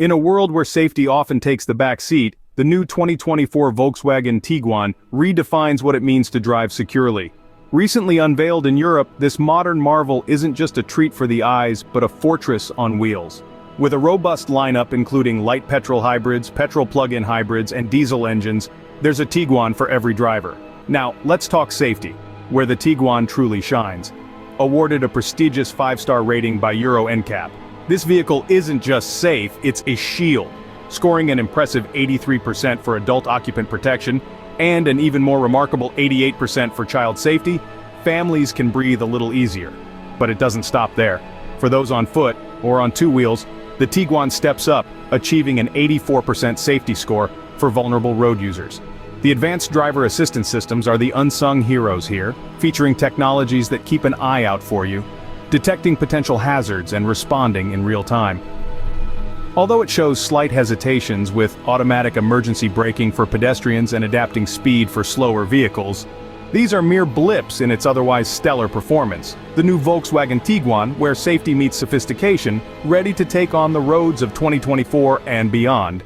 In a world where safety often takes the back seat, the new 2024 Volkswagen Tiguan redefines what it means to drive securely. Recently unveiled in Europe, this modern marvel isn't just a treat for the eyes, but a fortress on wheels. With a robust lineup including light petrol hybrids, petrol plug-in hybrids, and diesel engines, there's a Tiguan for every driver. Now, let's talk safety, where the Tiguan truly shines. Awarded a prestigious 5-star rating by Euro NCAP, this vehicle isn't just safe, it's a shield, scoring an impressive 83% for adult occupant protection, and an even more remarkable 88% for child safety. Families can breathe a little easier. But it doesn't stop there. For those on foot, or on two wheels, the Tiguan steps up, achieving an 84% safety score for vulnerable road users. The advanced driver assistance systems are the unsung heroes here, featuring technologies that keep an eye out for you, detecting potential hazards and responding in real time. Although it shows slight hesitations with automatic emergency braking for pedestrians and adapting speed for slower vehicles, these are mere blips in its otherwise stellar performance. The new Volkswagen Tiguan, where safety meets sophistication, ready to take on the roads of 2024 and beyond.